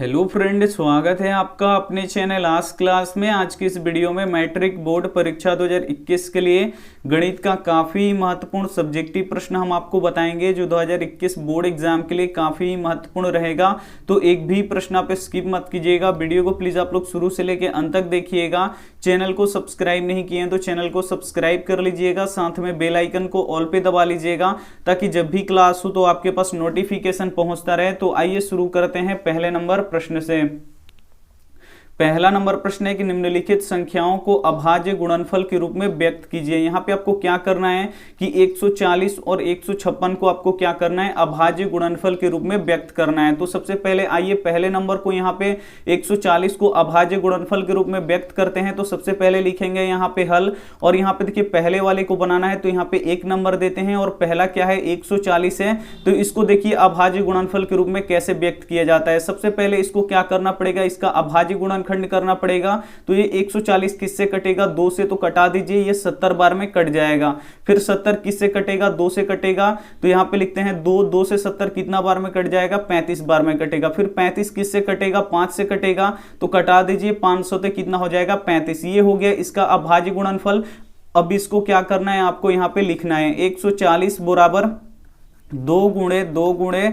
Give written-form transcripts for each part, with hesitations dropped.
Hello friend, स्वागत है आपका अपने चैनल आज क्लास में। आज की इस वीडियो में मैट्रिक बोर्ड परीक्षा 2021 के लिए गणित का काफ़ी महत्वपूर्ण सब्जेक्टिव प्रश्न हम आपको बताएंगे जो 2021 बोर्ड एग्जाम के लिए काफ़ी महत्वपूर्ण रहेगा। तो एक भी प्रश्न आप स्किप मत कीजिएगा। वीडियो को प्लीज़ आप लोग शुरू से लेकर अंत तक देखिएगा। चैनल को सब्सक्राइब नहीं किए हैं तो चैनल को सब्सक्राइब कर लीजिएगा, साथ में बेल आइकन को ऑल पे दबा लीजिएगा ताकि जब भी क्लास हो तो आपके पास नोटिफिकेशन पहुंचता रहे। तो आइए शुरू करते हैं पहले नंबर प्रश्न से। पहला नंबर प्रश्न है कि निम्नलिखित संख्याओं को अभाज्य गुणनफल के रूप में व्यक्त कीजिए। यहाँ पे आपको क्या करना है कि 140 और 156 को आपको क्या करना है, अभाज्य गुणनफल के रूप में व्यक्त करना है। तो सबसे पहले आइए पहले नंबर को यहाँ पे 140 को अभाज्य गुणनफल के रूप में व्यक्त करते हैं। तो सबसे पहले लिखेंगे यहाँ पे हल, और यहाँ पे देखिए पहले वाले को बनाना है तो यहाँ पे 1 नंबर देते हैं, और पहला क्या है 140 है। तो इसको देखिए अभाज्य गुणनफल के रूप में कैसे व्यक्त किया जाता है। सबसे पहले इसको क्या करना पड़ेगा, इसका अभाज्य गुणनखंड करना पड़ेगा। तो ये 140 किससे कटेगा, 2 से, तो कटा दीजिए, ये 70 बार में कट जाएगा। फिर 70 किससे कटेगा, 2 से कटेगा। तो यहाँ पे लिखते हैं 2 से 70 कितना बार में कट जाएगा, 35 बार में कटेगा। फिर 35 किससे कटेगा, 5 से कटेगा, तो कटा दीजिए, 500 से कितना हो जाएगा, 35। ये हो गया इसका अभाज्य गुणनफल। अब इसको क्या करना है, आपको यहाँ पे लिखना है 140 बराबर 2 गुणे 2 गुणे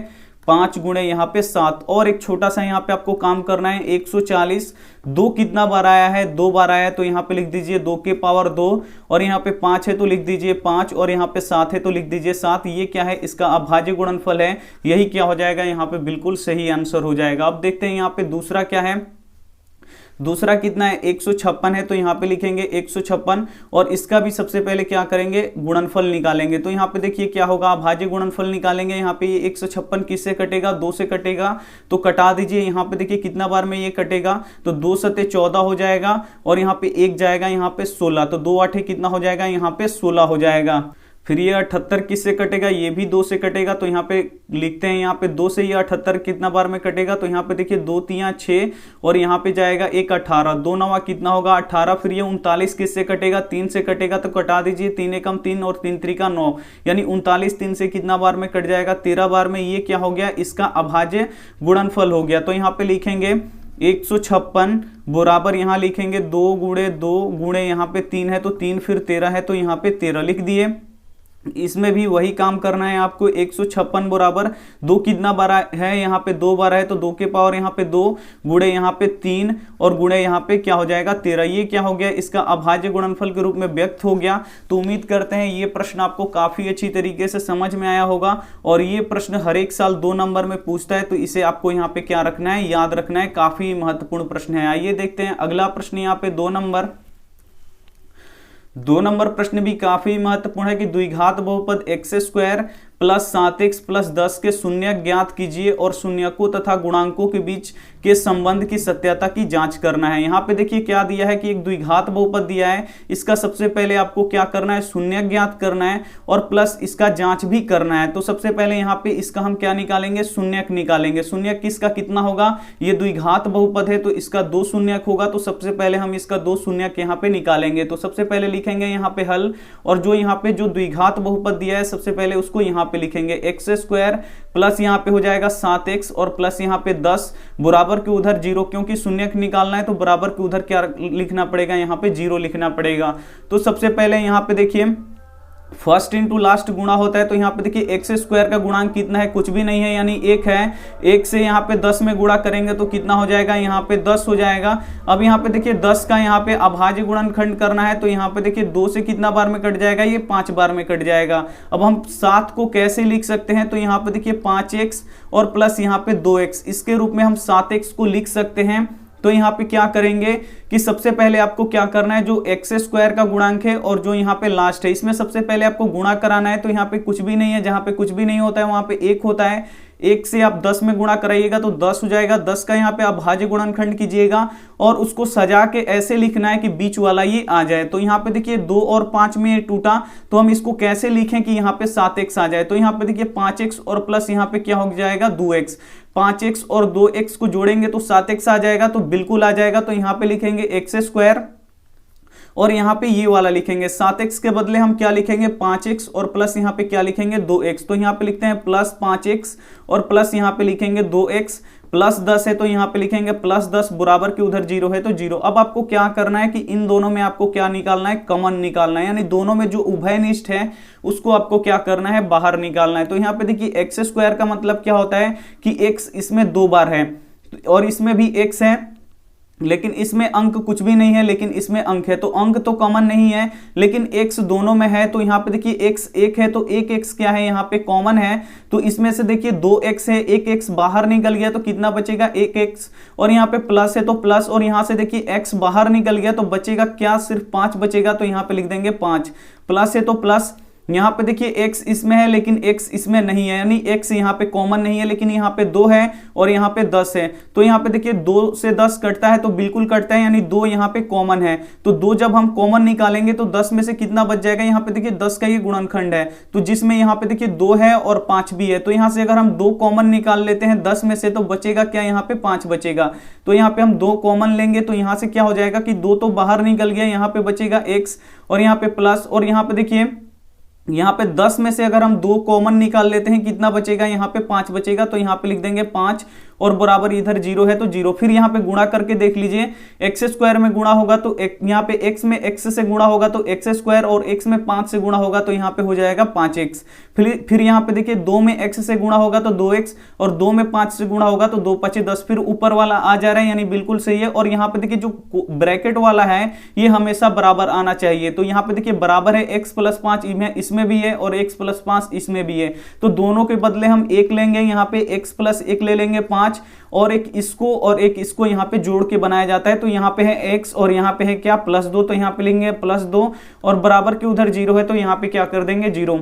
5 गुणे यहाँ पे 7। और एक छोटा सा यहाँ पे आपको काम करना है, 140 2 कितना बार आया है, 2 बार आया है, तो यहाँ पे लिख दीजिए 2 के पावर 2, और यहाँ पे 5 है तो लिख दीजिए 5, और यहाँ पे 7 है तो लिख दीजिए 7। ये क्या है, इसका अभाज्य गुणनफल है। यही क्या हो जाएगा, यहाँ पे बिल्कुल सही आंसर हो जाएगा। अब देखते हैं यहाँ पे दूसरा क्या है। दूसरा कितना है, 156 है, तो यहाँ पे लिखेंगे 156, और इसका भी सबसे पहले क्या करेंगे, गुणनफल निकालेंगे। तो यहाँ पे देखिए क्या होगा, अभाज्य गुणनफल निकालेंगे। यहाँ पे ये 156 किससे कटेगा, 2 से कटेगा, तो कटा दीजिए। यहाँ पे देखिए कितना बार में ये कटेगा, तो 2 सते 14 हो जाएगा, और यहाँ पे 1 जाएगा, यहाँ पे 16, तो 2 8 कितना हो जाएगा, यहाँ पे 16 हो जाएगा। फिर ये 78 किससे कटेगा, ये भी 2 से कटेगा। तो यहाँ पे लिखते हैं, यहाँ पे 2 से ये 78 कितना बार में कटेगा, तो यहाँ पे देखिए 2 3 6, और यहाँ पे जाएगा 1 18, 2 9 कितना होगा 18। फिर ये 39 किससे कटेगा, 3 से कटेगा, तो कटा दीजिए, 3 एकम 3 और 3 त्रिका 9, यानी 39 3 से कितना बार में कट जाएगा, 13 बार में। ये क्या हो गया, इसका अभाज्य गुणनफल हो गया। तो यहाँ पे लिखेंगे 156 बराबर, यहाँ लिखेंगे 2 गुणे 2 गुणे यहाँ पे 3 है, तो 3 फिर 13 है, तो यहाँ पे 13 लिख दिए। इसमें भी वही काम करना है आपको। 156 बराबर 2 कितना बार है, यहाँ पे 2 बार है, तो 2 के पावर यहाँ पे 2 गुणे यहाँ पे 3, और गुणे यहाँ पे क्या हो जाएगा 13। ये क्या हो गया, इसका अभाज्य गुणनफल के रूप में व्यक्त हो गया। तो उम्मीद करते हैं ये प्रश्न आपको काफी अच्छी तरीके से समझ में आया होगा, और ये प्रश्न हर एक साल 2 नंबर में पूछता है, तो इसे आपको यहाँ पे क्या रखना है, याद रखना है। काफी महत्वपूर्ण प्रश्न है। आइए देखते हैं अगला प्रश्न। यहाँ पे 2 नंबर प्रश्न भी काफी महत्वपूर्ण है कि द्विघात बहुपद x square plus 7x plus 10 के शून्य ज्ञात कीजिए और शून्यकों तथा गुणांकों के बीच के संबंध की सत्यता की जांच करना है। यहाँ पे देखिए क्या दिया है कि एक द्विघात बहुपद दिया है, इसका सबसे पहले आपको क्या करना है, शून्य ज्ञात करना है, और प्लस इसका जांच भी करना है। तो सबसे पहले यहाँ पे इसका हम क्या निकालेंगे, शून्यक निकालेंगे। शून्यक किसका कितना होगा, ये द्विघात बहुपद है तो इसका 2 शून्यक होगा। तो सबसे पहले हम इसका 2 शून्यक यहाँ पे निकालेंगे। तो सबसे पहले लिखेंगे यहाँ पे हल, और जो यहाँ पे जो द्विघात बहुपद दिया है सबसे पहले उसको यहाँ पे लिखेंगे एक्स स्क्वायर प्लस यहाँ पे हो जाएगा 7x, और प्लस यहाँ पे 10 बराबर के उधर 0, क्योंकि शून्यक निकालना है तो बराबर के उधर क्या लिखना पड़ेगा, यहाँ पे 0 लिखना पड़ेगा। तो सबसे पहले यहाँ पे देखिए फर्स्ट इंटू लास्ट गुणा होता है। तो यहाँ पे देखिए एक्स स्क्वायर का गुणांक कितना है, कुछ भी नहीं है, यानी 1 है। 1 से यहाँ पे 10 में गुणा करेंगे तो कितना हो जाएगा, यहाँ पे 10 हो जाएगा। अब यहाँ पे देखिए 10 का यहाँ पे अभाज्य गुणनखंड करना है, तो यहाँ पे देखिए 2 से कितना बार में कट जाएगा, ये 5 बार में कट जाएगा। अब हम 7 को कैसे लिख सकते हैं, तो यहाँ पे देखिए 5x और प्लस यहाँ पे 2x, इसके रूप में हम 7x को लिख सकते हैं। तो यहाँ पे क्या करेंगे कि सबसे पहले आपको क्या करना है, जो एक्स स्क्वायर का गुणांक है और जो यहाँ पे लास्ट है, इसमें सबसे पहले आपको गुणा कराना है। तो यहाँ पे कुछ भी नहीं है, जहाँ पे कुछ भी नहीं होता है वहां पे 1 होता है। 1 से आप 10 में गुणा कराइएगा तो 10 हो जाएगा। 10 का यहाँ पे अभाज्य गुणनखंड कीजिएगा, और उसको सजा के ऐसे लिखना है कि बीच वाला ये आ जाए। तो यहाँ पे देखिए 2 और 5 में ये टूटा, तो हम इसको कैसे लिखें कि यहाँ पे 7x आ जाए। तो यहाँ पे देखिए 5x और प्लस यहाँ पे क्या हो जाएगा 2x, 5x और 2x को जोड़ेंगे तो 7x आ जाएगा, तो बिल्कुल आ जाएगा। तो यहाँ पे लिखेंगे एक्स स्क्वायर और यहाँ पे ये वाला लिखेंगे 7x के बदले हम क्या लिखेंगे 5x और प्लस यहाँ पे क्या लिखेंगे 2x। तो यहाँ पे लिखते हैं प्लस 5x और प्लस यहाँ पे लिखेंगे 2x +10 है तो यहाँ पे लिखेंगे +10 बराबर के उधर 0 है तो 0। अब आपको क्या करना है कि इन दोनों में आपको क्या निकालना है, कॉमन निकालना है, यानी दोनों में जो उभयनिष्ठ है उसको आपको क्या करना है, बाहर निकालना है। तो यहाँ पे देखिए x² का मतलब क्या होता है कि x इसमें 2 बार है और इसमें भी x है, लेकिन इसमें अंक कुछ भी नहीं है, लेकिन इसमें अंक है, तो अंक तो कॉमन नहीं है, लेकिन x दोनों में है। तो यहाँ पे देखिए x 1 है तो 1x क्या है, यहाँ पे कॉमन है, तो इसमें से देखिए 2x है, 1x बाहर निकल गया तो कितना बचेगा, 1x, और यहाँ पे प्लस है तो प्लस, और यहाँ से देखिए x बाहर निकल गया तो बचेगा क्या, सिर्फ 5 बचेगा, तो यहाँ पे लिख देंगे 5। प्लस है तो प्लस, यहाँ पे देखिए x इसमें है लेकिन x इसमें नहीं है, यानी x यहाँ पे कॉमन नहीं है, लेकिन यहाँ पे 2 है और यहाँ पे 10 है। तो यहाँ पे देखिए 2 से 10 कटता है तो बिल्कुल कटता है, यानी 2 यहाँ पे कॉमन है। तो 2 जब हम कॉमन निकालेंगे तो 10 में से कितना बच जाएगा, यहाँ पे देखिए 10 का ये गुणनखंड है, तो जिसमें यहाँ पे देखिए 2 है और 5 भी है। तो यहाँ से अगर हम 2 कॉमन निकाल लेते हैं 10 में से तो बचेगा क्या, यहाँ पे 5 बचेगा। तो यहाँ पे हम 2 कॉमन लेंगे तो यहाँ से क्या हो जाएगा कि 2 तो बाहर निकल गया, यहाँ पे बचेगा x और यहाँ पे प्लस, और यहाँ पे देखिए यहाँ पे 10 में से अगर हम 2 कॉमन निकाल लेते हैं कितना बचेगा, यहाँ पे 5 बचेगा, तो यहाँ पे लिख देंगे 5 और बराबर इधर 0 है तो 0। फिर यहाँ पे गुणा करके देख लीजिए, x² में गुणा होगा तो यहाँ पे x में x से गुणा होगा तो x² और x में 5 से गुणा होगा तो यहाँ पे हो जाएगा 5x। फिर यहाँ पे देखिए 2 में x से गुणा होगा तो 2x और 2 में 5 से गुणा होगा तो 2 5 10। फिर ऊपर वाला आ जा रहा है, यानी बिल्कुल सही है। और यहाँ पे देखिए जो ब्रैकेट वाला है ये हमेशा बराबर आना चाहिए। तो यहाँ पे देखिए बराबर है x + 5 इसमें भी है और x + 5 इसमें भी है, तो दोनों के बदले हम 1 लेंगे, यहाँ पे x + 1 ले लेंगे 5, और एक इसको यहाँ पे जोड़ के बनाया जाता है। तो यहाँ पे है x और यहाँ पे है क्या, +2, तो यहाँ पे लेंगे +2 और बराबर के उधर 0 है तो यहाँ पे क्या कर देंगे 0।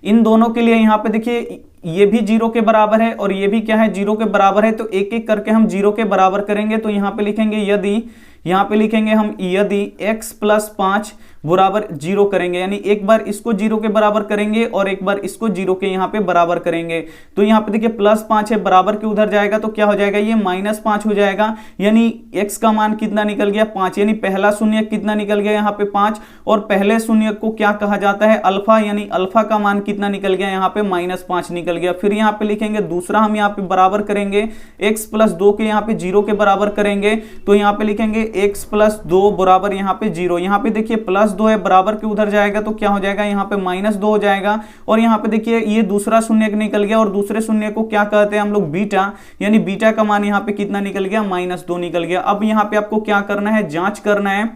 इन दोनों के लिए यहाँ पे देखिए ये भी 0 के बराबर है और ये भी क्या है, 0 के बराबर है, तो एक एक करके हम 0 के बराबर करेंगे। तो यहाँ पे लिखेंगे यदि, यहाँ पे लिखेंगे हम यदि x + 5 बराबर 0 करेंगे, यानी एक बार इसको 0 के बराबर करेंगे और एक बार इसको 0 के यहाँ पे बराबर करेंगे। तो यहाँ पे देखिए +5 है, बराबर के उधर जाएगा तो क्या हो जाएगा, ये -5 हो जाएगा, यानी x का मान कितना निकल गया, 5, यानी पहला शून्य कितना निकल गया यहाँ पे 5, और पहले शून्य को क्या कहा जाता है, अल्फा, यानी अल्फा का मान कितना निकल गया यहाँ पे -5 निकल गया। फिर यहाँ पे लिखेंगे दूसरा, हम यहाँ पे बराबर करेंगे x + 2 के यहाँ पे 0 के बराबर करेंगे, तो यहाँ पे लिखेंगे x + 2 बराबर यहाँ पे 0। यहाँ पे देखिए +2 है, बराबर के उधर जाएगा तो क्या हो जाएगा, यहाँ पे -2 हो जाएगा। और यहाँ पे देखिए ये दूसरा शून्य निकल गया, और दूसरे शून्य को क्या कहते हैं हम लोग, बीटा, यानी बीटा का मान यहाँ पे कितना निकल गया, -2 निकल गया। अब यहाँ पे आपको क्या करना है, जांच करना है।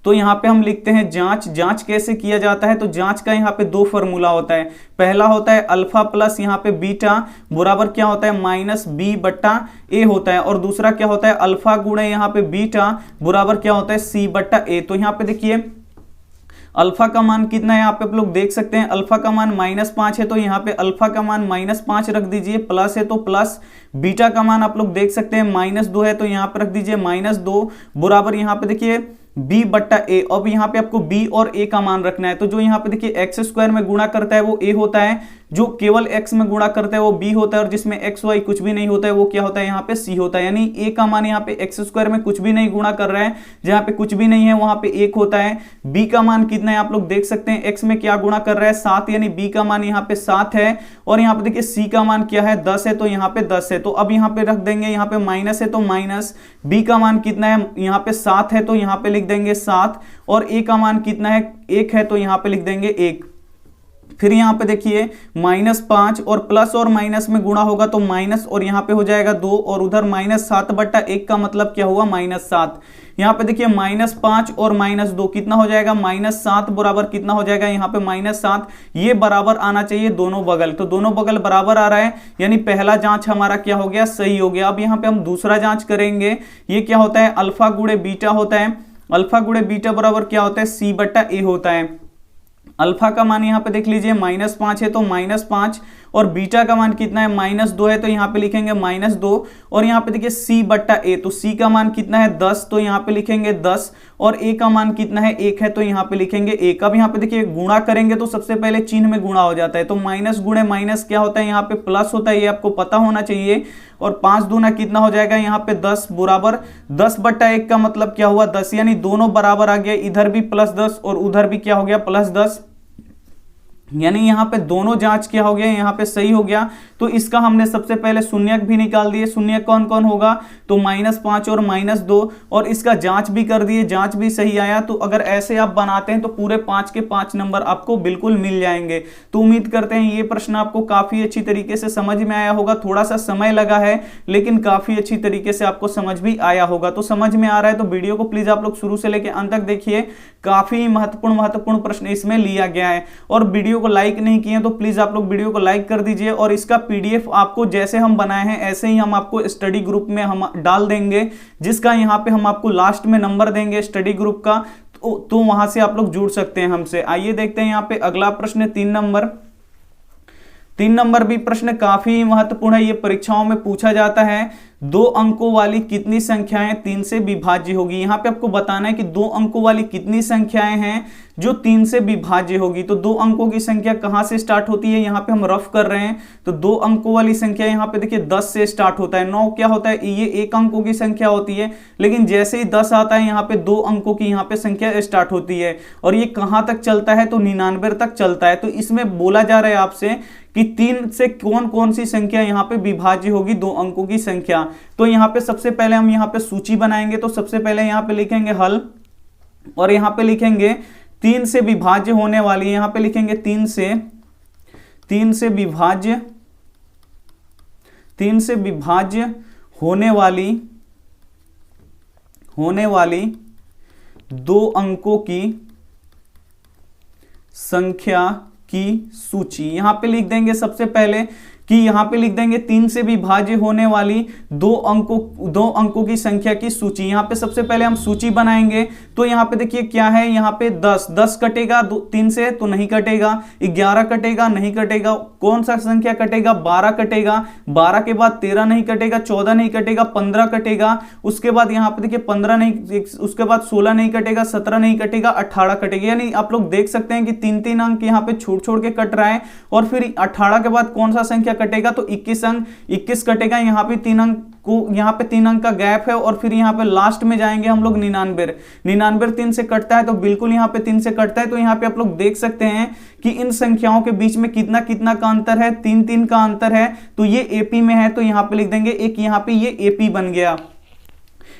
तो यहाँ पे हम लिखते हैं जांच कैसे किया जाता है, तो जांच का यहाँ पे 2 फॉर्मूला होता है। पहला होता है अल्फा प्लस यहाँ पे बीटा बराबर क्या होता है, -b/a होता है, और दूसरा क्या होता है, अल्फा गुणे यहाँ पे बीटा बराबर क्या होता है, c/a। तो यहाँ पे देखिए अल्फा का मान कितना है, यहाँ पे आप लोग देख सकते हैं, अल्फा का मान -5 है, तो यहाँ पे अल्फा का मान -5 रख दीजिए, प्लस है तो प्लस, बीटा का मान आप लोग देख सकते हैं -2 है तो यहाँ पे रख दीजिए -2 बराबर यहाँ पे देखिए b/a। अब यहाँ पे आपको b और a का मान रखना है। तो जो यहाँ पे देखिए x² में गुणा करता है वो a होता है, जो केवल x में गुणा करता है वो b होता है, और जिसमें x y कुछ भी नहीं होता है वो क्या होता है, यहाँ पे c होता है। यानी a का मान यहाँ पे x² में कुछ भी नहीं गुणा कर रहा है, जहाँ पे कुछ भी नहीं है वहां पे 1 होता है। b का मान कितना है आप लोग देख सकते हैं, x में क्या गुणा कर रहा है, 7, यानी b का मान यहाँ पे 7 है। और यहाँ पे देखिए c का मान क्या है, 10 है, तो यहाँ पे 10 है। तो अब यहाँ पे रख देंगे, यहाँ पे माइनस है तो माइनस, b का मान कितना है, यहाँ पे 7 है तो यहाँ पे लिख देंगे 7, और a का मान कितना है, 1 है तो यहाँ पे लिख देंगे 1। फिर यहाँ पे देखिए -5 और प्लस और माइनस में गुणा होगा तो माइनस, और यहाँ पे हो जाएगा 2, और उधर -7/1 का मतलब क्या हुआ, -7। यहाँ पे देखिए -5 और -2 कितना हो जाएगा, -7 बराबर कितना हो जाएगा, यहाँ पे -7। ये बराबर आना चाहिए दोनों बगल, तो दोनों बगल बराबर आ रहा है, यानी पहला जांच हमारा क्या हो गया, सही हो गया। अब यहाँ पे हम दूसरा जांच करेंगे, ये क्या होता है, अल्फा गुणे बीटा होता है, अल्फा गुणे बीटा बराबर क्या होता है, c/a होता है। अल्फा का मान यहाँ पे देख लीजिए -5 है तो -5, और बीटा का मान कितना है, -2 है तो यहाँ पे लिखेंगे -2, और यहाँ पे देखिए c/a, तो c का मान कितना है 10, तो यहाँ पे लिखेंगे 10, और a का मान कितना है 1 है तो यहाँ पे लिखेंगे 1। अब यहाँ पे देखिए गुणा करेंगे तो सबसे पहले चिन्ह में गुणा हो जाता है, तो माइनस गुणे माइनस क्या होता है, यहाँ पे प्लस होता है, ये आपको पता होना चाहिए। और 5 दूना कितना हो जाएगा, यहाँ पे 10 बराबर 10/1 का मतलब क्या हुआ, 10, यानी दोनों बराबर आ गया, इधर भी +10 और उधर भी क्या हो गया +10। यानी यहाँ पे दोनों जांच क्या हो गया, यहाँ पे सही हो गया। तो इसका हमने सबसे पहले शून्यक भी निकाल दिए। शून्यक कौन कौन होगा, तो -5 और -2, और इसका जांच भी कर दिए, जांच भी सही आया। तो अगर ऐसे आप बनाते हैं तो पूरे 5 के 5 नंबर आपको बिल्कुल मिल जाएंगे। तो उम्मीद करते हैं ये प्रश्न आपको काफी अच्छी तरीके से समझ में आया होगा। थोड़ा सा समय लगा है लेकिन काफी अच्छी तरीके से आपको समझ भी आया होगा। तो समझ में आ रहा है तो वीडियो को प्लीज आप लोग शुरू से लेकर अंत तक देखिए, काफी महत्वपूर्ण प्रश्न इसमें लिया गया है। और वीडियो को लाइक नहीं किए तो प्लीज आप लोग वीडियो को लाइक कर दीजिए। और इसका पीडीएफ आपको जैसे हम बनाए हैं ऐसे ही हम आपको स्टडी ग्रुप में हम डाल देंगे, जिसका यहाँ पे हम आपको लास्ट में नंबर देंगे स्टडी ग्रुप का। तो वहां से आप लोग जुड़ सकते हैं हमसे। आइए देखते हैं यहाँ पे अगला प्रश्न 3 नंबर। 3 नंबर भी प्रश्न काफी महत्वपूर्ण है, ये परीक्षाओं में पूछा जाता है। 2 अंकों वाली कितनी संख्याएं 3 से विभाज्य होगी। यहाँ पे आपको बताना है कि 2 अंकों वाली कितनी संख्याएं हैं जो 3 से विभाज्य होगी। तो 2 अंकों की संख्या कहां से स्टार्ट होती है, यहाँ पे हम रफ कर रहे हैं। तो 2 अंकों वाली संख्या यहाँ पे देखिए 10 से स्टार्ट होता है। 9 क्या होता है, ये 1 अंकों की संख्या होती है, लेकिन जैसे ही 10 आता है यहाँ पे 2 अंकों की यहाँ पे संख्या स्टार्ट होती है। और ये कहां तक चलता है, तो 99 तक चलता है। तो इसमें बोला जा रहा है आपसे कि 3 से कौन कौन सी संख्या यहाँ पे विभाज्य होगी 2 अंकों की संख्या। तो यहाँ पे सबसे पहले हम यहाँ पे सूची बनाएंगे। तो सबसे पहले यहाँ पे लिखेंगे हल, और यहाँ पे लिखेंगे 3 से विभाज्य होने वाली, यहाँ पे लिखेंगे 3 से विभाज्य होने वाली 2 अंकों की संख्या की सूची। यहां पे लिख देंगे सबसे पहले कि यहाँ पे लिख देंगे 3 से विभाज्य होने वाली 2 अंकों की संख्या की सूची। यहाँ पे सबसे पहले हम सूची बनाएंगे। तो यहाँ पे देखिए क्या है, यहाँ पे 10 कटेगा 3 से तो नहीं कटेगा, 11 कटेगा नहीं कटेगा, कौन सा संख्या कटेगा, 12 कटेगा, 12 के बाद 13 नहीं कटेगा, 14 नहीं कटेगा, 15 कटेगा, उसके बाद यहाँ पे देखिए 15 नहीं, उसके बाद 16 नहीं कटेगा, 17 नहीं कटेगा, 18 कटेगा। यानी आप लोग देख सकते हैं कि 3-3 अंक यहाँ पे छोड़ के कट रहा है। और फिर 18 के बाद कौन सा संख्या कटेगा, तो 21 कटेगा। यहाँ पे 3 अंक का गैप है। और फिर यहाँ पे लास्ट में जाएंगे हम लोग 99 3 से कटता है, तो बिल्कुल यहाँ पे 3 से कटता है। तो यहाँ पे आप लोग देख सकते हैं कि इन संख्याओं के बीच में कितना का अंतर है, 3 का अंतर है। तो ये एपी में है, तो यहाँ पे लिख देंगे एक, यहाँ पे ये एपी बन गया,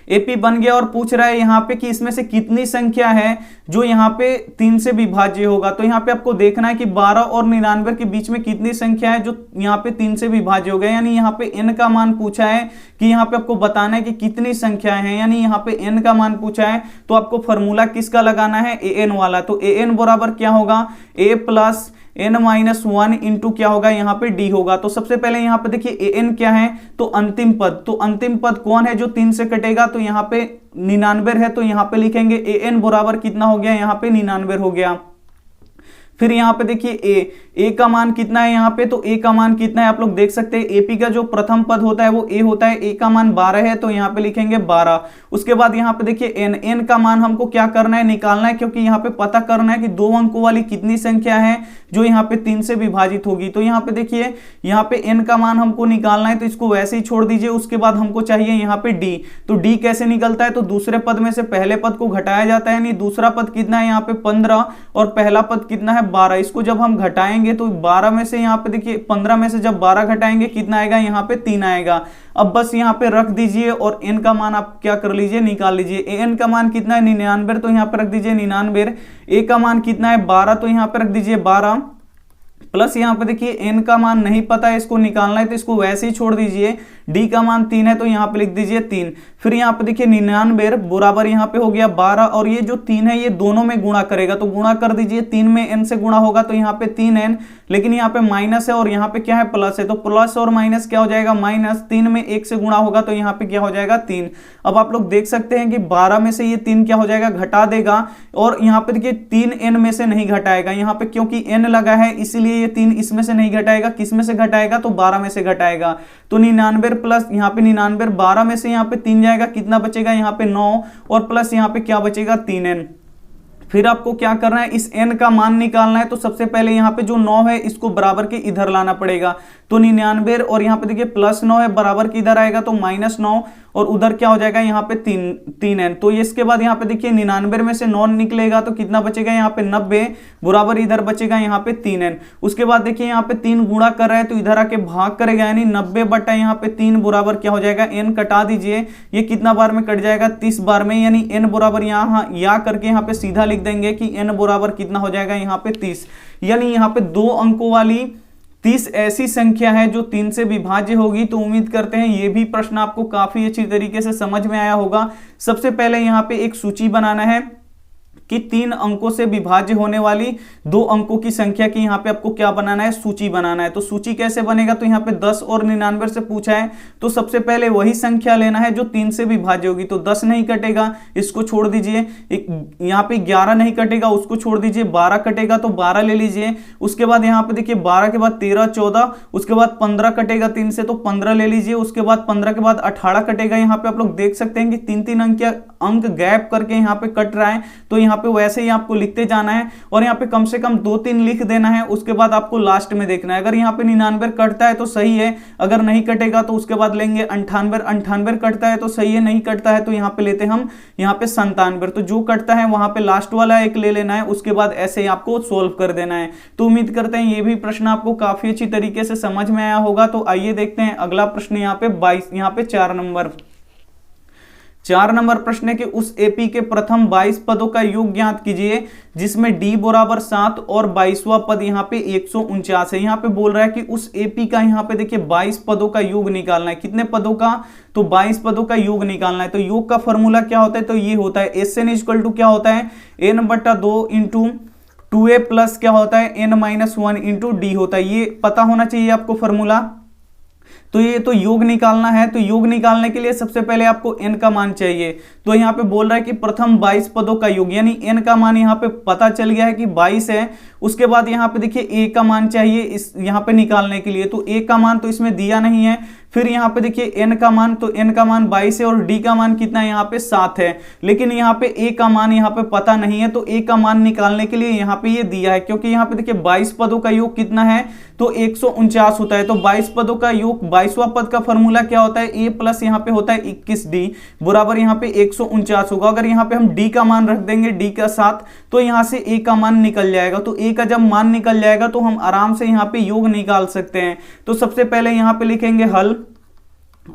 एपी बन गया। और पूछ रहा है यहाँ पे कि इसमें से कितनी संख्या है जो यहाँ पे 3 से विभाज्य होगा। तो यहाँ पे आपको देखना है कि 12 और 99 के बीच में कितनी संख्या है जो यहाँ पे 3 से विभाज्य हो गया। यानी यहाँ पे n का मान पूछा है कि यहाँ पे आपको बताना है कि कितनी संख्या है, यानी यहाँ पे n का मान पूछा है। तो आपको फॉर्मूला किसका लगाना है, an वाला। तो an बराबर क्या होगा, a प्लस n-1 इंटू क्या होगा, यहाँ पे d होगा। तो सबसे पहले यहाँ पे देखिए an क्या है, तो अंतिम पद। तो अंतिम पद कौन है जो 3 से कटेगा, तो यहाँ पे 99 है। तो यहाँ पे लिखेंगे an बराबर कितना हो गया, यहाँ पे 99 हो गया। फिर यहाँ पे देखिए a का मान कितना है यहाँ पे, तो a का मान कितना है आप लोग देख सकते हैं। AP का जो प्रथम पद होता है वो a होता है, a का मान 12 है, तो यहाँ पे लिखेंगे 12। उसके बाद यहाँ पे देखिए n का मान हमको क्या करना है, निकालना है, क्योंकि यहाँ पे पता करना है कि 2 अंकों वाली कितनी संख्या है जो यहाँ पे 3 से विभाजित होगी। तो यहाँ पे देखिए यहाँ पे n का मान हमको निकालना है, तो इसको वैसे ही छोड़ दीजिए। उसके बाद हमको चाहिए यहाँ पे d। तो d कैसे निकलता है, तो दूसरे पद में से पहले पद को घटाया जाता है। यानी दूसरा पद कितना है यहाँ पे 15 और पहला पद कितना है 12। इसको जब हम घटाएंगे तो 12 में से यहाँ पे देखिए 15 में से जब 12 घटाएंगे कितना आएगा, यहाँ पे 3 आएगा। अब बस यहाँ पे रख दीजिए और n का मान आप क्या कर लीजिए, निकाल लीजिए। n का मान कितना है 99, तो यहाँ पे रख दीजिए 99। a का मान कितना है 12, तो यहाँ पे रख दीजिए 12। प्लस यहाँ पे देखिए n का मान नहीं पता है, इसको निकालना है, तो इसको वैसे ही छोड़ दीजिए। d का मान 3 है, तो यहाँ पे लिख दीजिए 3। फिर यहाँ पे देखिए 99 बराबर यहाँ पे हो गया 12, और ये जो 3 है ये दोनों में गुणा करेगा, तो गुणा कर दीजिए। 3 में n से गुणा होगा तो यहाँ पे 3n, लेकिन यहाँ पे माइनस है और यहाँ पे क्या है प्लस है, तो प्लस और माइनस क्या हो जाएगा माइनस। 3 में 1 से गुणा होगा तो यहाँ पे क्या हो जाएगा 3। अब आप लोग देख सकते हैं कि 12 में से ये 3 क्या हो जाएगा, घटा देगा। और यहाँ पे देखिए 3 n में से नहीं घटाएगा, यहाँ पे क्योंकि n लगा है इसीलिए ये 3 इसमें से नहीं घटाएगा। किस में से घटाएगा, तो 12 में से घटाएगा। तो 99 प्लस यहाँ पे 99, 12 में से यहाँ पे 3 जाएगा, कितना बचेगा यहाँ पे 9, और प्लस यहाँ पे क्या बचेगा 3n। फिर आपको क्या करना है, इस n का मान निकालना है। तो सबसे पहले यहाँ पे जो 9 है इसको बराबर के इधर लाना पड़ेगा। तो 99 और यहाँ पे देखिए प्लस 9 है, बराबर के इधर आएगा तो -9, और उधर क्या हो जाएगा यहाँ पे 3n। तो इसके बाद यहाँ पे देखिए 99 में से 9 निकलेगा तो कितना बचेगा यहाँ पे 90 बराबर इधर बचेगा यहाँ पे 3n। उसके बाद देखिए यहाँ पे 3 गुणा कर रहा है तो इधर आके भाग करेगा, यानी 90 बटा यहाँ पे 3 बराबर क्या हो जाएगा n। कटा दीजिए, ये कितना बार में कट जाएगा 30 बार में, यानी n बराबर यहाँ या करके यहाँ पे सीधा लिख देंगे कि n बराबर कितना हो जाएगा यहाँ पे 30। यानी यहाँ पे 2 अंकों वाली 30 ऐसी संख्या है जो 3 से विभाज्य होगी। तो उम्मीद करते हैं ये भी प्रश्न आपको काफी अच्छी तरीके से समझ में आया होगा। सबसे पहले यहाँ पे एक सूची बनाना है कि 3 अंकों से विभाज्य होने वाली 2 अंकों की संख्या की यहाँ पे आपको क्या बनाना है, सूची बनाना है। तो सूची कैसे बनेगा, तो यहाँ पे 10 और 99 से पूछा है तो सबसे पहले वही संख्या लेना है जो 3 से विभाज्य होगी। तो 10 नहीं कटेगा, इसको छोड़ दीजिए। यहाँ पे 11 नहीं कटेगा, उसको छोड़ दीजिए। 12 कटेगा तो 12 ले लीजिए। उसके बाद यहाँ पे देखिए 12 के बाद 13, 14, उसके बाद 15 कटेगा 3 से तो 15 ले लीजिए। उसके बाद 15 के बाद 18 कटेगा। यहाँ पे आप लोग देख सकते हैं कि 3-3 अंक गैप करके यहाँ पे कट रहा है, तो यहाँ पे वैसे ही आपको लिखते जाना है और यहाँ पे कम से कम 2-3 लिख देना है। उसके बाद आपको लास्ट में देखना है, अगर यहाँ पे 99 कटता है तो सही है, अगर नहीं कटेगा तो उसके बाद लेंगे 98 कटता है तो सही है, नहीं कटता है तो यहाँ पे लेते हम यहाँ पे 97। तो जो कटता है वहां पे लास्ट वाला एक ले लेना है, उसके बाद ऐसे ही आपको सोल्व कर देना है। तो उम्मीद करते हैं ये भी प्रश्न आपको काफी अच्छी तरीके से समझ में आया होगा। तो आइए देखते हैं अगला प्रश्न। यहाँ पे 22, यहाँ पे 4 नंबर प्रश्न है कि उस एपी के प्रथम 22 पदों का योग ज्ञात कीजिए जिसमें d बराबर 7 और 22वां पद यहाँ पे 149 है। यहाँ पे बोल रहा है कि उस एपी का यहाँ पे देखिए 22 पदों का योग निकालना है। कितने पदों का, तो 22 पदों का योग निकालना है। तो योग का फॉर्मूला क्या होता है, तो ये होता है SN इक्वल टू क्या होता है n/2 इंटू 2a प्लस क्या होता है n-1 इंटू डी होता है। ये पता होना चाहिए आपको फॉर्मूला। तो ये तो योग निकालना है, तो योग निकालने के लिए सबसे पहले आपको n का मान चाहिए। तो यहाँ पे बोल रहा है कि प्रथम 22 पदों का योग, यानी n का मान यहाँ पे पता चल गया है कि 22 है। उसके बाद यहाँ पे देखिए a का मान चाहिए इस यहाँ पे निकालने के लिए, तो a का मान तो इसमें दिया नहीं है। फिर यहाँ पे देखिए n का मान, तो n का मान 22 है और d का मान कितना है यहाँ पे 7 है, लेकिन यहाँ पे a का मान यहाँ पे पता नहीं है। तो a का मान निकालने के लिए यहाँ पे ये दिया है, क्योंकि यहाँ पे देखिए 22 पदों का योग कितना है, तो 149 होता है। तो 22 पदों का योग, 22वां पद का फॉर्मूला क्या होता है, a प्लस यहाँ पे होता है 21d बराबर यहाँ पे 149 होगा। अगर यहाँ पे हम d का मान रख देंगे d का 7, तो यहाँ से a का मान निकल जाएगा। तो a का जब मान निकल जाएगा तो हम आराम से यहाँ पे योग निकाल सकते हैं। तो सबसे पहले यहाँ पे लिखेंगे हल,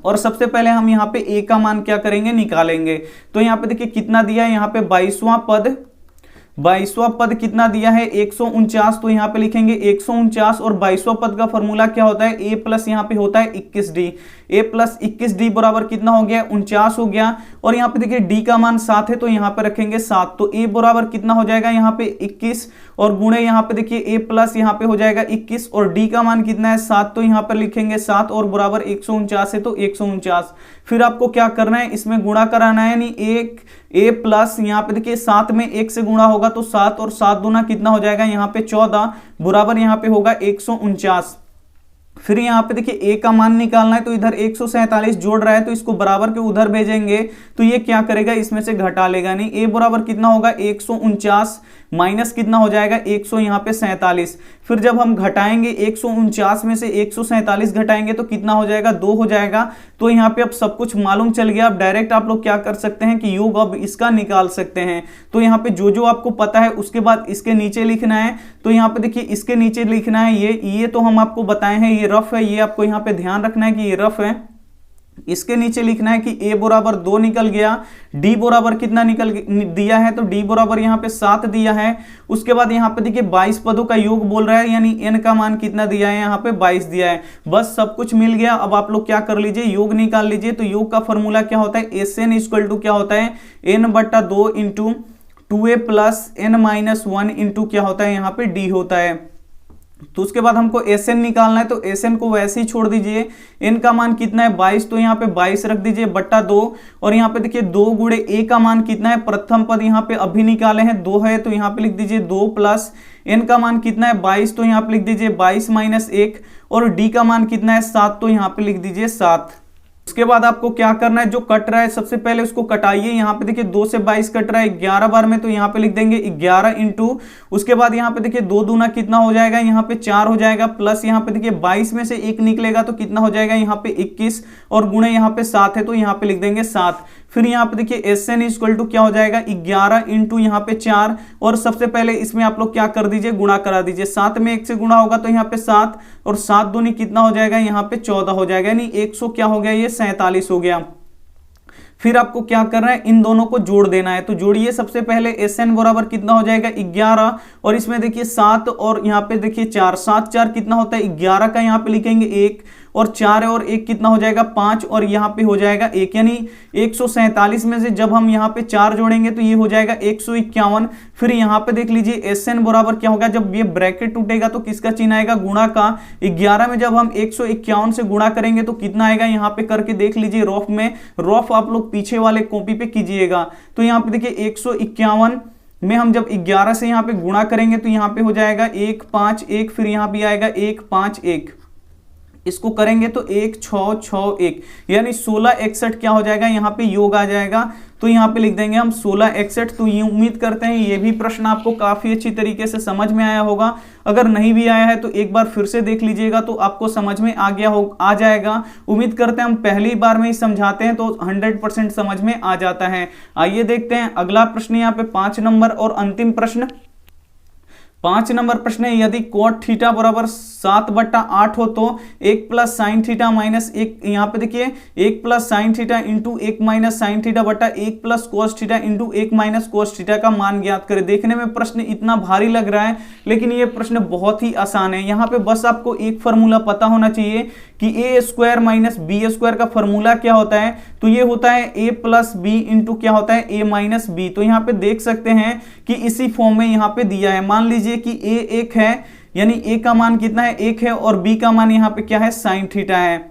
और सबसे पहले हम यहाँ पे a का मान क्या करेंगे, निकालेंगे। तो यहाँ पे देखिए कितना दिया है, यहाँ पे 22वां पद कितना दिया है 149। तो यहाँ पे लिखेंगे 149 और 22वां पद का फॉर्मूला क्या होता है, a प्लस यहाँ पे होता है 21d। a प्लस 21d बराबर कितना हो गया, 49 हो गया। और यहाँ पे देखिए d का मान 7 है तो यहाँ पे रखेंगे 7। तो a बराबर कितना हो जाएगा यहाँ पे 21 और गुणे यहाँ पे देखिए a प्लस यहाँ पे हो जाएगा 21 और d का मान कितना है 7, तो यहाँ पर लिखेंगे 7 और बराबर 149 है तो 149। फिर आपको क्या करना है, इसमें गुणा कराना है, यानी एक a प्लस यहाँ पे देखिए 7 में 1 से गुणा होगा तो 7 और 7 दूना कितना हो जाएगा यहाँ पे 14 बराबर यहाँ पे होगा 149। फिर यहाँ पे देखिए a का मान निकालना है, तो इधर 147 जोड़ रहा है तो इसको बराबर के उधर भेजेंगे तो ये क्या करेगा, इसमें से घटा लेगा। नहीं, a बराबर कितना होगा 149 माइनस कितना हो जाएगा 100 यहाँ पे 47। फिर जब हम घटाएंगे 149 में से 147 घटाएंगे तो कितना हो जाएगा, 2 हो जाएगा। तो यहाँ पे अब सब कुछ मालूम चल गया। अब डायरेक्ट आप लोग क्या कर सकते हैं कि योग अब इसका निकाल सकते हैं। तो यहाँ पे जो जो आपको पता है उसके बाद इसके नीचे लिखना है। तो यहाँ पे देखिए इसके नीचे लिखना है, ये तो हम आपको बताए हैं, ये रफ है, ये आपको यहाँ पे ध्यान रखना है कि ये रफ है। इसके नीचे लिखना है कि a बराबर 2 निकल गया, d बराबर कितना निकल दिया है, तो d बराबर यहाँ पे 7 दिया है। उसके बाद यहाँ पे देखिए 22 पदों का योग बोल रहा है, यानी n का मान कितना दिया है, यहाँ पे 22 दिया है। बस सब कुछ मिल गया। अब आप लोग क्या कर लीजिए, योग निकाल लीजिए। तो योग का फॉर्मूला क्या होता है, SN इक्वल टू क्या होता है n/2 into 2a plus n-1 into क्या होता है यहाँ पे d होता है। तो उसके बाद हमको SN निकालना है, तो SN को वैसे ही छोड़ दीजिए। n का मान कितना है 22, तो यहाँ पे 22 रख दीजिए बट्टा 2। और यहाँ पे देखिए 2 गुणे a का मान कितना है, प्रथम पद यहाँ पे अभी निकाले हैं 2 है, तो यहाँ पे लिख दीजिए 2 प्लस n का मान कितना है 22, तो यहाँ पे लिख दीजिए 22 माइनस 1। और d का मान कितना है 7, तो यहाँ पे लिख दीजिए 7। उसके बाद आपको क्या करना है, जो कट रहा है सबसे पहले उसको कटाइए। यहाँ पे देखिए 2 से 22 कट रहा है 11 बार में, तो यहाँ पे लिख देंगे 11 इंटू, उसके बाद यहाँ पे देखिए 2 दूना कितना हो जाएगा, यहाँ पे 4 हो जाएगा, प्लस यहाँ पे देखिए 22 में से 1 निकलेगा तो कितना हो जाएगा, यहाँ पे 21, और गुणे यहाँ पे 7 है तो यहाँ पे लिख देंगे 7। फिर यहाँ पे देखिए SN इक्वल टू क्या हो जाएगा, 11 इंटू यहाँ पे 4, और सबसे पहले इसमें आप लोग क्या कर दीजिए, गुणा करा दीजिए। 7 में 1 से गुणा होगा तो यहाँ पे 7, और 7 दूनी कितना हो जाएगा, यहाँ पे 14 हो जाएगा, यानी 100 क्या हो गया, ये 47 हो गया। फिर आपको क्या करना है, इन दोनों को जोड़ देना है, तो जोड़िए। सबसे पहले SN बराबर कितना हो जाएगा, 11, और इसमें देखिए 7 और यहाँ पे देखिए 4, 7 4 कितना होता है, 11 का यहाँ पे लिखेंगे 1, और 4 और 1 कितना हो जाएगा 5, और यहाँ पे हो जाएगा 1, यानी 147 में से जब हम यहाँ पे 4 जोड़ेंगे तो ये हो जाएगा 151। फिर यहाँ पे देख लीजिए SN बराबर क्या होगा, जब ये ब्रैकेट टूटेगा तो किसका चिन्ह आएगा, गुणा का। 11 में जब हम 151 से गुणा करेंगे तो कितना आएगा, यहाँ पे करके देख लीजिए रफ में, रफ आप लोग पीछे वाले कॉपी पे कीजिएगा। तो यहाँ पे देखिए 151 में हम जब 11 से यहाँ पे गुणा करेंगे तो यहाँ पे हो जाएगा 151, फिर यहाँ भी आएगा 151, इसको करेंगे तो 1661, यानी 1661 क्या हो जाएगा, यहाँ पे योग आ जाएगा, तो यहाँ पे लिख देंगे हम 1661। तो ये उम्मीद करते हैं ये भी प्रश्न आपको काफी अच्छी तरीके से समझ में आया होगा। अगर नहीं भी आया है तो एक बार फिर से देख लीजिएगा तो आपको समझ में आ जाएगा। उम्मीद करते हैं हम पहली बार में ही समझाते हैं तो 100% समझ में आ जाता है। आइए देखते हैं अगला प्रश्न, यहाँ पे 5 नंबर और अंतिम प्रश्न। 5 नंबर प्रश्न है, यदि कोट थीटा बराबर 7/8 हो तो 1 प्लस साइन थीटा माइनस 1, यहाँ पे देखिए 1 plus sine theta into 1 minus sine theta बटा 1 plus cos theta into 1 minus cos theta का मान ज्ञात करें। देखने में प्रश्न इतना भारी लग रहा है लेकिन ये प्रश्न बहुत ही आसान है। यहाँ पे बस आपको एक फॉर्मूला पता होना चाहिए कि ए स्क्वायर माइनस बी स्क्वायर का फॉर्मूला क्या होता है, तो ये होता है ए प्लस बी इंटू क्या होता है, ए माइनस बी। तो यहाँ पे देख सकते हैं कि इसी फॉर्म में यहाँ पे दिया है। मान लीजिए कि ए 1 है, यानी ए का मान कितना है, 1 है, और बी का मान यहाँ पे क्या है, साइन थीटा है।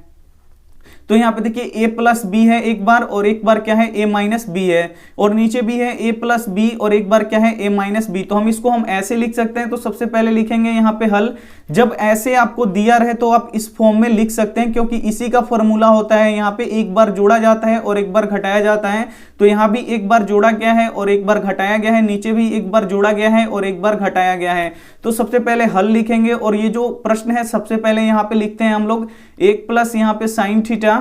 तो यहाँ पे देखिए ए प्लस बी है एक बार, और एक बार क्या है, ए माइनस बी है, और नीचे भी है ए प्लस बी, और एक बार क्या है, ए माइनस बी। तो हम इसको ऐसे लिख सकते हैं। तो सबसे पहले लिखेंगे यहाँ पे हल। जब ऐसे आपको दिया रहे तो आप इस फॉर्म में लिख सकते हैं, क्योंकि इसी का फॉर्मूला होता है। यहाँ पे एक बार जोड़ा जाता है और एक बार घटाया जाता है। तो यहाँ भी एक बार जोड़ा गया है और एक बार घटाया गया है, नीचे भी एक बार जोड़ा गया है और एक बार घटाया गया है। तो सबसे पहले हल लिखेंगे, और ये जो प्रश्न है सबसे पहले यहाँ पे लिखते हैं हम लोग 1 प्लस यहाँ पे साइन थीटा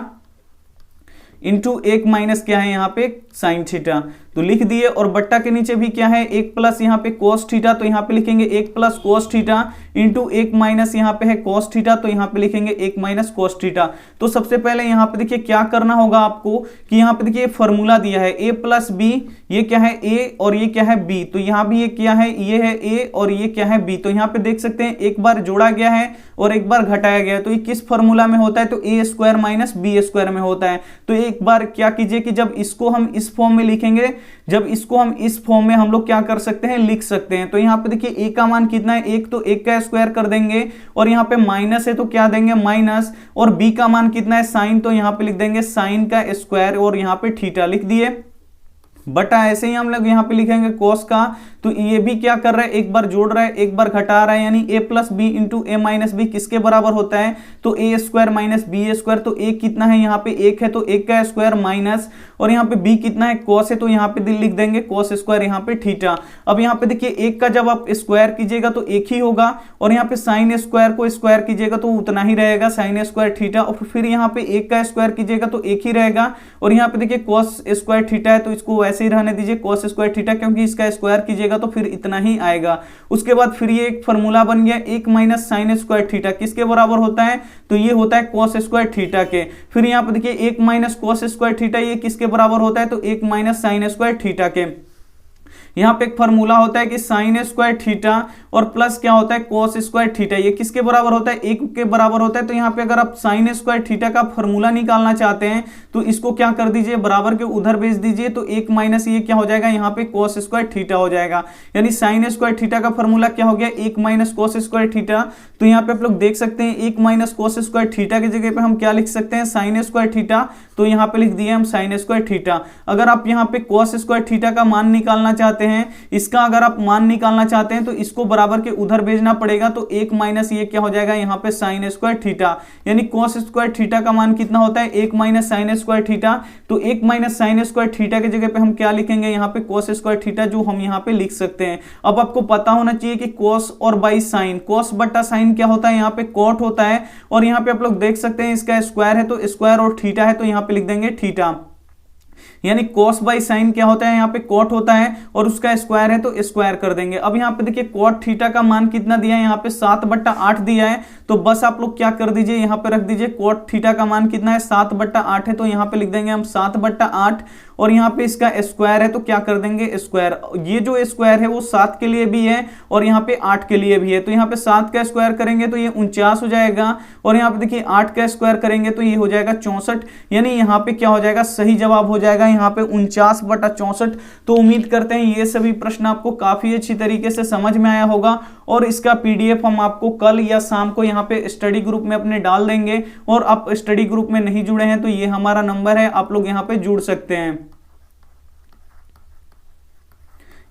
इंटू 1 माइनस क्या है यहाँ पे साइन थीटा, तो लिख दिए। और बट्टा के नीचे भी क्या है, 1 प्लस यहाँ पे कोस थीटा, तो यहाँ पे लिखेंगे 1 plus cos theta into 1 minus यहाँ पे है कोस थीटा, तो यहाँ पे लिखेंगे 1 माइनस कोस थीटा। तो सबसे पहले यहाँ पे देखिए क्या करना होगा आपको कि यहाँ पे देखिए फॉर्मूला दिया है a प्लस बी, ये क्या है a और ये क्या है b। तो यहाँ भी ये क्या है, ये है a और ये क्या है b। तो यहाँ पे देख सकते हैं एक बार जोड़ा गया है और एक बार घटाया गया है। तो ये किस फॉर्मूला में होता है, तो a square minus b square में होता है। तो एक बार क्या कीजिए कि जब इसको हम इस फॉर्म में लिखेंगे, जब इसको हम इस फॉर्म में हम लोग क्या कर सकते हैं, लिख सकते हैं। तो यहाँ पे देखिए a का मान कितना है, 1, तो 1 का स्क्वायर कर देंगे, और यहाँ पे माइनस है तो क्या देंगे, माइनस, और b का मान कितना है, साइन, तो यहाँ पे लिख देंगे साइन का स्क्वायर, और यहाँ पे थीटा लिख दिए। बटा ऐसे ही हम लोग यहाँ पे लिखेंगे कोस का। तो ये भी क्या कर रहा है, एक बार जोड़ रहा है एक बार घटा रहा है, यानी a plus b into a minus b किसके बराबर होता है, तो a square minus b square. तो a कितना है, यहाँ पे 1 है तो 1 का स्क्वायर माइनस, और यहाँ पे b कितना है, कोस है, तो यहाँ पे लिख देंगे कोस स्क्वायर, यहाँ पे थीटा। अब यहाँ पे देखिए 1 का जब आप स्क्वायर कीजिएगा तो 1 ही होगा, और यहाँ पे साइन स्क्वायर को स्क्वायर कीजिएगा तो उतना ही रहेगा, साइन स्क्वायर थीटा। और फिर यहाँ पे 1 का स्क्वायर कीजिएगा तो 1 ही रहेगा, और यहाँ पे देखिए कोस स्क्वायर थीटा है तो इसको वैसे ही रहने दीजिए कोस स्क्वायर थीटा, क्योंकि इसका स्क्वायर कीजिएगा तो फिर इतना ही आएगा। उसके बाद फिर ये एक फॉर्मूला बन गया, 1 माइनस साइन स्क्वायर थीटा किसके बराबर होता है, तो ये होता है कोस स्क्वायर थीटा के। फिर यहाँ पे देखिए 1 माइनस कोस स्क्वायर थीटा ये किसके बराबर होता है, तो 1 माइनस साइन स्क्वायर थीटा के। यहाँ पे एक फॉर्मूला होता है कि साइन स्क्वायर थीटा और प्लस क्या होता है, कोस स्क्वायर थीटा, ये किसके बराबर होता है, 1 के बराबर होता है। तो यहाँ पे अगर आप साइन स्क्वायर थीटा का फॉर्मूला निकालना चाहते हैं तो इसको क्या कर दीजिए, बराबर के उधर भेज दीजिए, तो 1 माइनस ये क्या हो जाएगा, यहाँ पे कोस स्क्वायर थीटा हो जाएगा। यानी साइन स्क्वायर थीटा का फॉर्मूला क्या हो गया, 1 माइनस कोस स्क्वायर थीटा। तो यहाँ पे आप लोग देख सकते हैं 1 माइनस कोस स्क्वायर थीटा की जगह पे हम क्या लिख सकते हैं, साइन स्क्वायर थीटा। तो यहाँ पे लिख दिए हम साइन स्क्वायर थीटा। अगर आप यहाँ पे कोस स्क्वायर थीटा का मान निकालना चाहते हैं, इसका अगर आप मान निकालना चाहते हैं तो इसको बराबर के उधर भेजना पड़ेगा। तो 1 माइनस ये क्या हो जाएगा यहाँ पे साइन स्क्वायर थीटा, यानी कोस स्क्वायर थीटा का मान कितना होता है 1 माइनस साइन स्क्वायर थीटा। तो 1 माइनस साइन स्क्वायर थीटा की जगह पे हम क्या लिखेंगे यहाँ पे कोस स्क्वायर थीटा, जो हम यहाँ पे लिख सकते हैं। अब आपको पता होना चाहिए कि कोस और बाई साइन, कोस बटा साइन क्या होता है यहाँ पे कॉट होता है। और यहाँ पे आप लोग देख सकते हैं इसका स्क्वायर है तो स्क्वायर और थीटा है तो यहाँ पे लिख देंगे थीटा, यानी cos बाई साइन क्या होता है यहाँ पे कॉट होता है और उसका स्क्वायर है तो स्क्वायर कर देंगे। अब यहाँ पे देखिए कॉट थीटा का मान कितना दिया है यहाँ पे 7/8 दिया है। तो बस आप लोग क्या कर दीजिए यहाँ पे रख दीजिए कॉट थीटा का मान कितना है 7/8 है तो यहाँ पे लिख देंगे हम 7/8 और यहाँ पे इसका स्क्वायर है तो क्या कर देंगे स्क्वायर। ये जो स्क्वायर है वो 7 के लिए भी है और यहाँ पे 8 के लिए भी है। तो यहाँ पे 7 का स्क्वायर करेंगे तो ये 49 हो जाएगा और यहाँ पे देखिए 8 का स्क्वायर करेंगे तो ये हो जाएगा 64, यानी यहाँ पे क्या हो जाएगा, सही जवाब हो जाएगा यहाँ पे 49/64। तो उम्मीद करते हैं ये सभी प्रश्न आपको काफी अच्छी तरीके से समझ में आया होगा और इसका पीडीएफ हम आपको कल या शाम को यहाँ पे स्टडी ग्रुप में अपने डाल देंगे। और आप स्टडी ग्रुप में नहीं जुड़े हैं तो ये हमारा नंबर है, आप लोग यहाँ पे जुड़ सकते हैं।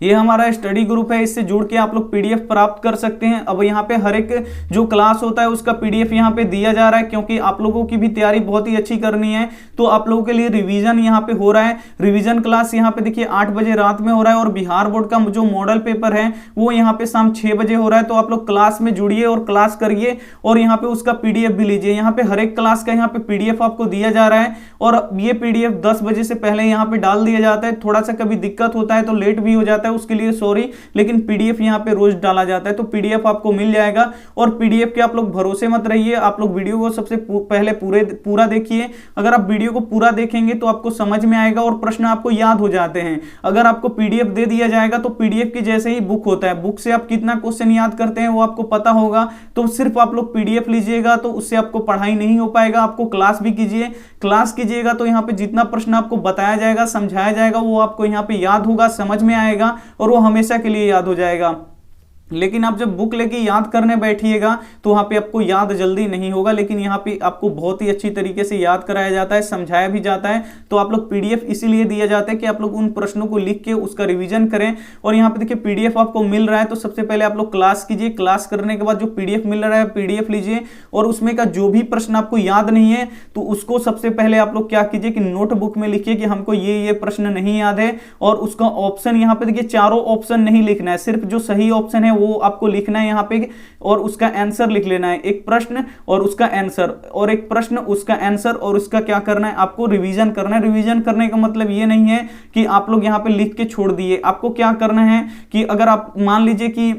ये हमारा स्टडी ग्रुप है, इससे जुड़ के आप लोग पीडीएफ प्राप्त कर सकते हैं। अब यहाँ पे हर एक जो क्लास होता है उसका पीडीएफ यहाँ पे दिया जा रहा है, क्योंकि आप लोगों की भी तैयारी बहुत ही अच्छी करनी है। तो आप लोगों के लिए रिवीजन यहाँ पे हो रहा है। रिवीजन क्लास यहाँ पे देखिए 8 बजे रात में हो रहा है और बिहार बोर्ड का जो मॉडल पेपर है वो यहाँ पे शाम 6 बजे हो रहा है। तो आप लोग क्लास में जुड़िए और क्लास करिए और यहाँ पे उसका पीडीएफ भी लीजिए। यहाँ पे हर एक क्लास का यहाँ पे पीडीएफ आपको दिया जा रहा है और ये पीडीएफ 10 बजे से पहले यहाँ पे डाल दिया जाता है। थोड़ा सा कभी दिक्कत होता है तो लेट भी हो जाता है, उसके लिए सॉरी, लेकिन पीडीएफ यहाँ पे रोज डाला जाता है। तो पीडीएफ आपको मिल जाएगा और पीडीएफ के आप लोग भरोसे मत रहिए, आप लोग वीडियो को सबसे पहले पूरा देखिए। अगर आप वीडियो को पूरा देखेंगे तो आपको समझ में आएगा और प्रश्न आपको याद हो जाते हैं। अगर आपको पीडीएफ दे दिया जाएगा तो पीडीएफ की जैसे ही बुक होता है, बुक से आप कितना क्वेश्चन याद करते हैं वो आपको पता होगा। तो सिर्फ आप लोग पीडीएफ लीजिएगा तो उससे आपको पढ़ाई नहीं हो पाएगा। आपको क्लास भी कीजिए, क्लास कीजिएगा तो यहाँ पे जितना प्रश्न आपको बताया जाएगा, समझाया जाएगा, वो आपको यहाँ पे याद होगा, समझ में आएगा और वो हमेशा के लिए याद हो जाएगा। लेकिन आप जब बुक लेके याद करने बैठिएगा तो वहाँ पे आपको याद जल्दी नहीं होगा, लेकिन यहाँ पे आपको बहुत ही अच्छी तरीके से याद कराया जाता है, समझाया भी जाता है। तो आप लोग पीडीएफ इसीलिए दिया जाता है कि आप लोग उन प्रश्नों को लिख के उसका रिवीजन करें। और यहाँ पे देखिए पीडीएफ आपको मिल रहा है तो सबसे पहले आप लोग क्लास कीजिए, क्लास करने के बाद जो पीडीएफ मिल रहा है पीडीएफ लीजिए और उसमें का जो भी प्रश्न आपको याद नहीं है तो उसको सबसे पहले आप लोग क्या कीजिए कि नोटबुक में लिखिए कि हमको ये प्रश्न नहीं याद है और उसका ऑप्शन यहाँ पे देखिए चारों ऑप्शन नहीं लिखना है, सिर्फ जो सही ऑप्शन है वो आपको लिखना है यहाँ पे और उसका आंसर लिख लेना है। एक प्रश्न और उसका आंसर और एक प्रश्न उसका आंसर और उसका क्या करना है, आपको रिवीजन करना है। रिवीजन करने का मतलब ये नहीं है कि आप लोग यहाँ पे लिख के छोड़ दिए। आपको क्या करना है कि अगर आप मान लीजिए कि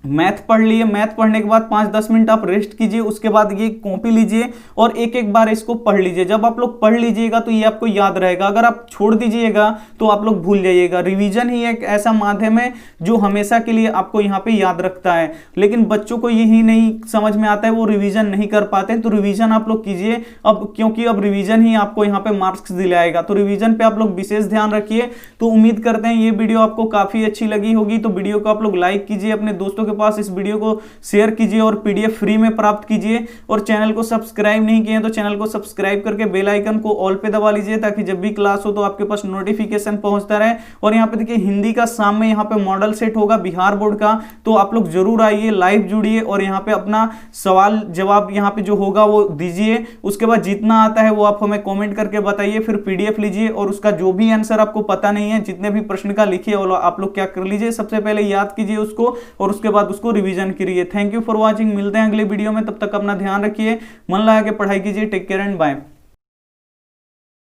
मैथ पढ़ लिए, मैथ पढ़ने के बाद 5-10 मिनट आप रेस्ट कीजिए, उसके बाद ये कॉपी लीजिए और एक एक बार इसको पढ़ लीजिए। जब आप लोग पढ़ लीजिएगा तो ये आपको याद रहेगा। अगर आप छोड़ दीजिएगा तो आप लोग भूल जाइएगा। रिवीजन ही एक ऐसा माध्यम है जो हमेशा के लिए आपको यहाँ पे याद रखता है, लेकिन बच्चों को यही नहीं समझ में आता है, वो रिवीजन नहीं कर पाते हैं। तो रिवीजन आप लोग कीजिए अब, क्योंकि अब रिवीजन ही आपको यहाँ पे मार्क्स दिलाएगा। तो रिवीजन पे आप लोग विशेष ध्यान रखिए। तो उम्मीद करते हैं ये वीडियो आपको काफी अच्छी लगी होगी। तो वीडियो को आप लोग लाइक कीजिए, अपने दोस्तों के पास इस वीडियो को शेयर कीजिए और पीडीएफ फ्री में प्राप्त कीजिए। और चैनल को सब्सक्राइब नहीं किए तो चैनल को सब्सक्राइब करके बेल आइकन को ऑल पे दबा लीजिए, ताकि जब भी क्लास हो तो आपके पास नोटिफिकेशन पहुंचता रहे। और यहाँ पे देखिए हिंदी का शाम में यहाँ पे मॉडल सेट होगा बिहार बोर्ड का, तो आप लोग जरूर आइए, लाइव जुड़िए और यहाँ पे अपना सवाल जवाब यहाँ पे जो होगा वो दीजिए। उसके बाद जितना आता है वो आप हमें कॉमेंट करके बताइए, फिर पीडीएफ लीजिए और उसका जो भी आंसर आपको पता नहीं है, जितने भी प्रश्न का लिखिए और आप लोग क्या कर लीजिए, सबसे पहले याद कीजिए उसको और उसके बाद उसको रिवीजन करिए। थैंक यू फॉर वॉचिंग, मिलते हैं अगले वीडियो में, तब तक अपना ध्यान रखिए, मन लगा के पढ़ाई कीजिए। Take care and bye.